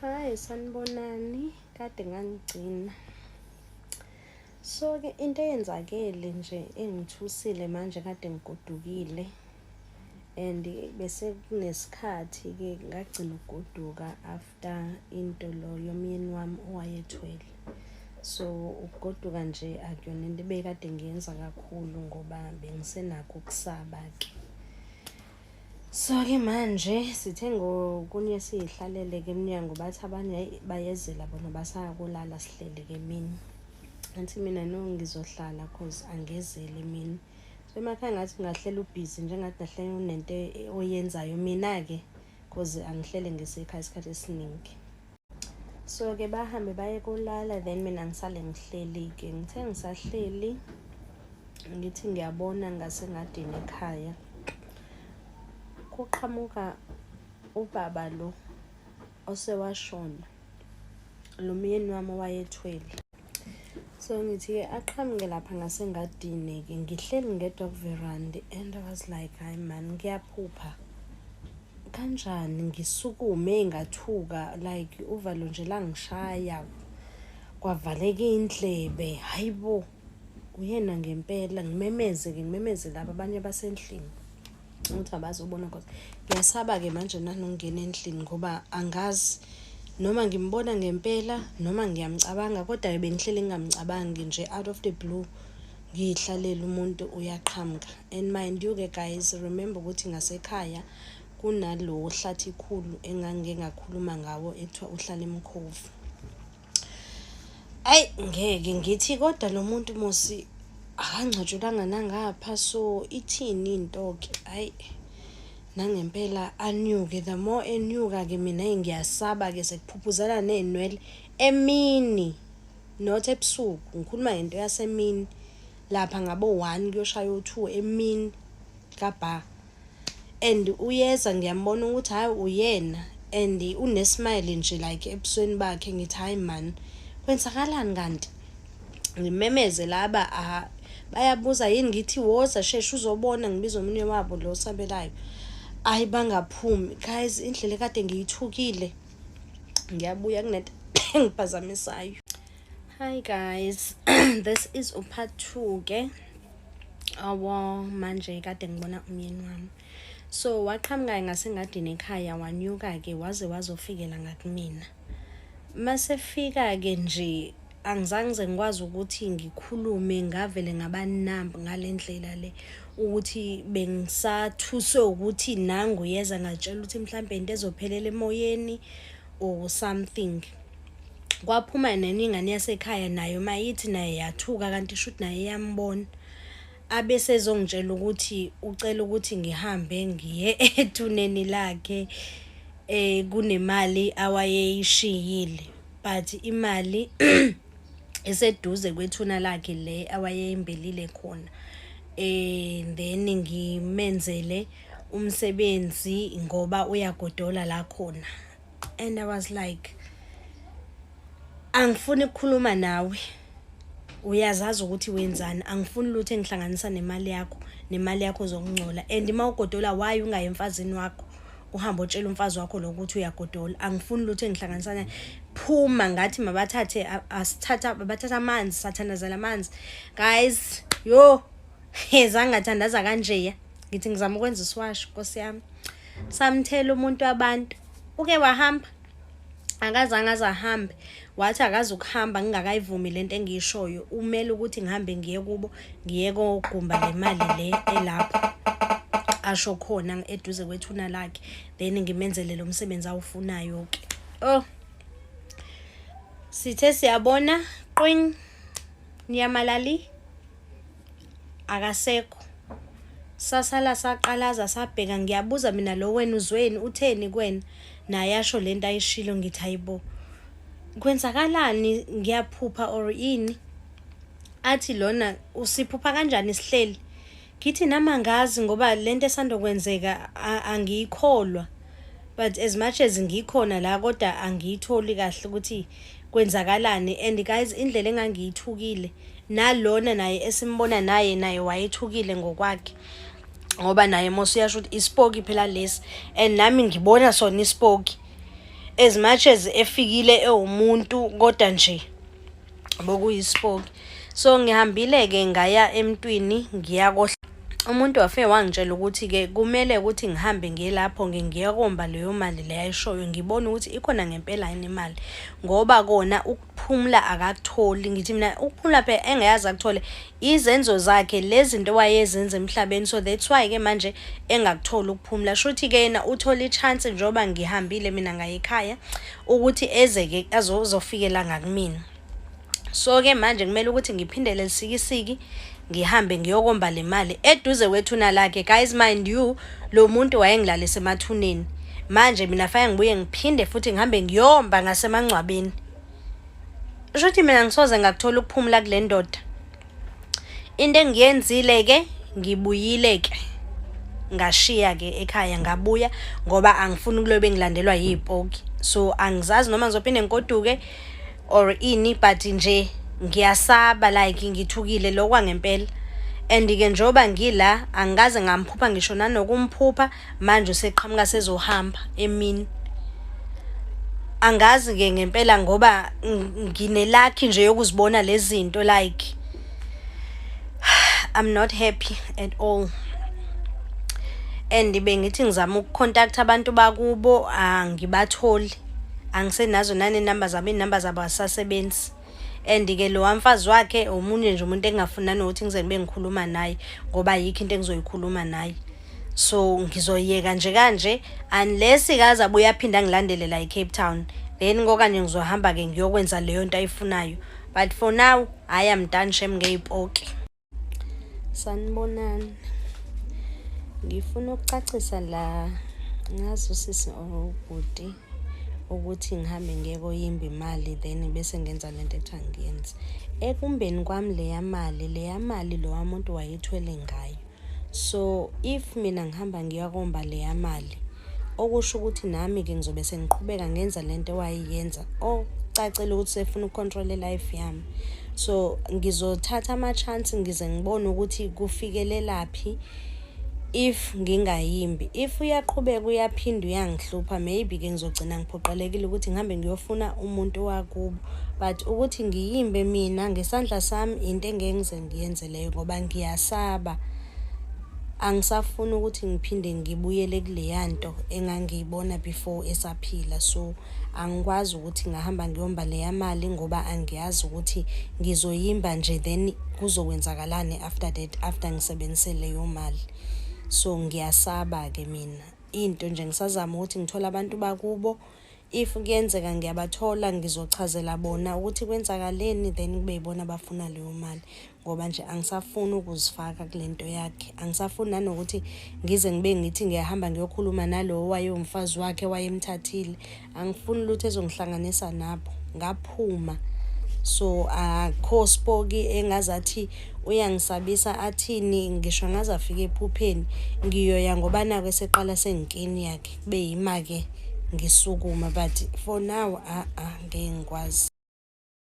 Hayi sanibonani, kade ngangigcina. So-ke into eyenzakele nje engithusile manje kade ngigodukile and bese kunesikhathi-ke ngagcina ukugoduka after into lo yomyeni wami owayethwele. So ukugoduka nje akuyona into ebekade ngiyenza kakhulu ngoba bengisenakho ukusaba-ke. So-ke manje sithe ngokunye siyihlalele-ke emnyango bathi abanye bayezela bona basakulala sihlele-ke emini. Angithi mina no ngizohlala cause angezeli emini. So emakhaya ngathi ngahlela ubhizi njengathi ngahlela unento oyenzayo mina-ke cause angihlele ngisekhaya isikhathi esiningi. So-ke bahambe baye kulala then mina ngisale ngihleli-ke. Ngithe ngisahleli ngithi ngiyabona ngasengadini ekhaya kuqhamuka ubaba lo osewashona, lo myeni wami owayethwele. So ngithi-ke aqhamuke lapha ngasengadini-ke ngihleli ngedwa kuveranda and I was like, hayi man ngiyaphupha kanjani ngisukume ngathuka like uvalo nje langishaya kwavaleka indlebe. Hayibo uyena ngempela ngimemeze laba abanye basendlini ukuthi abazobona kodwa ngiyasaba-ke manje nanokungena endlini ngoba angazi noma ngimbona ngempela noma ngiyamcabanga kodwa bengihlele ngingamcabangi nje out of the blue ngiyihlalela umuntu uyaqhamuka. And mind you-ke guys, remember ukuthi ngasekhaya kunalo hlathi khulu engangingakhuluma ngawo ethiwa uhlala eMkhovu. Ayi ngeke ngithi kodwa lo muntu mosi akangcatshulanga nangapha, so ithini into-ke. Hayi nangempela anyuke, the more enyuka-ke mina ngiyasaba-ke sekuphuphuzela ney'nwele emini not ebusuku, ngikhuluma ngento yasemini lapha ngabo 1 kuyoshaya u2 emini kabha. And uyeza ngiyambona ukuthi hayi uyena and unesmile nje like ebusweni bakhe. Ngithi hayi man kwenzakalani kanti ngimemeze laba bayabuza yini ngithi woza sheshe uzobona ngibiza omunye wabo lo osabelayo. Ayi bangaphumi guys, indlela kade ngiyithukile ngiyabuya kunento engiphazamisayo. Hi guys, this is part 2-ke awo manje kade ngibona umyeni wami. So waqhamuka ngasengadini ekhaya wanyuka-ke waze wazofikela ngakumina. Masefika-ke nje angizange ngikwazi ukuthi ngikhulume, ngavele ngabanamba ngalendlela le ukuthi bengisathuswe ukuthi nangu yeza ngatshela ukuthi mhlambe into ezophelela emoyeni or something. Kwaphuma neningane yasekhaya nayo mayithi naye yathuka kanti shuthi naye yambona. Abese ezongitshela ukuthi ucela ukuthi ngihambe ngiye ethuneni lakhe kunemali awayeyishiyile, but imali eseduze kwethuna lakhe le awayeyimbelile khona. Then ngimenzele umsebenzi ngoba uyagodola la khona. And I was like, angifuni ukukhuluma nawe, uyazazi ukuthi wenzani, angifuni lutho engihlanganisa nemali yakho zokungcola. And mawugodola why ungaye emfazini wakho uhamba utshela umfazi wakho lokuthi uyagodola? Angifuni lutho engihlanganisa naye, phuma ngathi mabathathe bathatha amanzi, sathandazela amanzi. Guys yo zangathandaza kanje ngithi ngizama ukwenza iswash Nkosi yami. Samthela umuntu wabantu uke wahamba, akazange azahambe, wathi akazi ukuhamba ngingakayivumi lento engiyishoyo. Umele ukuthi ngihambe ngiye kubo, ngiye kogumba le mali le elapho asho khona eduze kwethuna lakhe, then ngimenzele lo msebenzi awufunayo-ke. Oh sithe siyabona qwing niyamalali akasekho. Sasala saqalaza sabheka, ngiyabuza mina lo wena uzweni utheni kwena, naye asho lento ayishilo. Ngithi hayibo kwenzakalani, ngiyaphupha or yini? Athi lona usiphupha kanjani sihleli? Ngithi nama ngazi ngoba lento esandokwenzeka angiyikholwa, but as much as ngikhona la kodwa angiyitholi kahle ukuthi kwenzakalani. And guys indlela engangiyithukile nalona naye esimbona naye wayethukile ngokwakhe ngoba naye mosiyasho ukuthi ispoki phela lesi and nami ngibona sona ispoki. as much as efikile ewumuntu kodwa nje bokuyisipoki. So ngihambile-ke ngaya emntwini ngiyakohla. Umuntu wafe wangitshela ukuthi-ke kumele ukuthi ngihambe ngiye lapho ngiyakomba leyo mali le ayishoyo, ngibone ukuthi ikhona ngempela yini imali, ngoba kona ukuphumula akakutholi. Ngithi mina ukuphumula phela engayazi akuthole izenzo zakhe lezi zinto wayezenza emhlabeni, so that's why-ke manje engakutholi ukuphumula. Shuthi-ke yena uthola i-chance njengoba ngihambile mina ngaye ekhaya ukuthi eze-ke azofikela ngakumina. So-ke manje kumele ukuthi ngiphindele lisikisiki ngihambe ngiyokomba le mali eduze kwethu nalakhe. Guys, mind you, lo muntu wayengilalise emathuneni. Manje mina fanele ngibuye ngiphinde futhi ngihambe ngiyomba ngasemangcwabeni. Shuthi mina ngisoze ngakuthola ukuphumula kule ndoda. Into engiyenzile-ke ngibuyile-ke ngashiya-ke ekhaya ngabuya ngoba angifuni ukulobe ngilandelwa yipoki. So angizazi noma ngizophinde ngikoduke or ini, but nje ngiyasaba, like ngithukile lokwa ngempela. And-ke njoba ngila angikaze ngamphupha ngisho nanokumphupha, manje useqhamuka sezohamba emini. Angazi-ke ngempela ngoba nginelakhi nje yokuzibona lezi zinto, like I'm not happy at all. And bengithi ngizama ukucontact abantu bakubo angibatholi, angisenazo nane-number zabo, iy'number zabo asasebenzi. And-ke lo wamfazi wakhe omunye nje umuntu engingafunani nokuthi ngize ngibe ngikhuluma naye ngoba yikho into engizoyikhuluma naye. So ngizoyeka nje kanje unless-ke azabuye aphinde angilandele la eCape Town, then ngokanye ngizohamba-ke ngiyokwenza leyo nto ayifunayo. But for now I am done shem ngey'poki. Sanibonani, ngifuna ukucacisa la ngazi usisi obhuti ukuthi ngihambe ngiye koyimba imali then bese ngenza lento ethi angiyenze. Ekumbeni kwami leya mali lo wamuntu wayethwele ngayo. So if mina ngihamba ngiyakomba leya mali, okusho ukuthi nami-ke ngizobe sengiqhubeka ngenza lento wayiyenza, ocacela ukuthi sefuna ukucontrol life yami. So ngizothatha ama-chance ngize ngibone ukuthi kufikelelaphi if ngingayimbi. If uyaqhubeka uyaphinda uyangihlupha, maybe-ke ngizogcina ngiphoqelekile ukuthi ngihambe ngiyofuna umuntu wakubo. But ukuthi ngiyimbe mina ngesandla sami into engeke ngize ngiyenze leyo ngoba ngiyasaba. Angisafuni ukuthi ngiphinde ngibuyele kuleya nto engangiyibona before esaphila. So angikwazi ukuthi ngahamba ngiyomba leya mali ngoba angiyazi ukuthi ngizoyimba nje then kuzokwenzakalani after that, after ngisebenzise leyo mali. So ngiyasaba-ke mina into nje ngisazama ukuthi ngithola abantu bakubo. If kuyenzeka ngiyabathola ngizochazela bona ukuthi kwenzakaleni then kube yibona abafuna leyo mali, ngoba nje angisafuni ukuzifaka kule nto yakhe. Angisafuni nanokuthi ngize ngibe ngithi ngiyahamba ngiyokhuluma nalowo wayemfazi wakhe wayemthathile. Angifuni lutho ezongihlanganisa nabo, ngaphuma. So akho spoki engazathi uyangisabisa athini, ngisho ngaze afike ephupheni ngiyoya ngoba nakwe seqala sengikini yakhe kube yima-ke ngisukuma. But for now ngeke ngikwazi.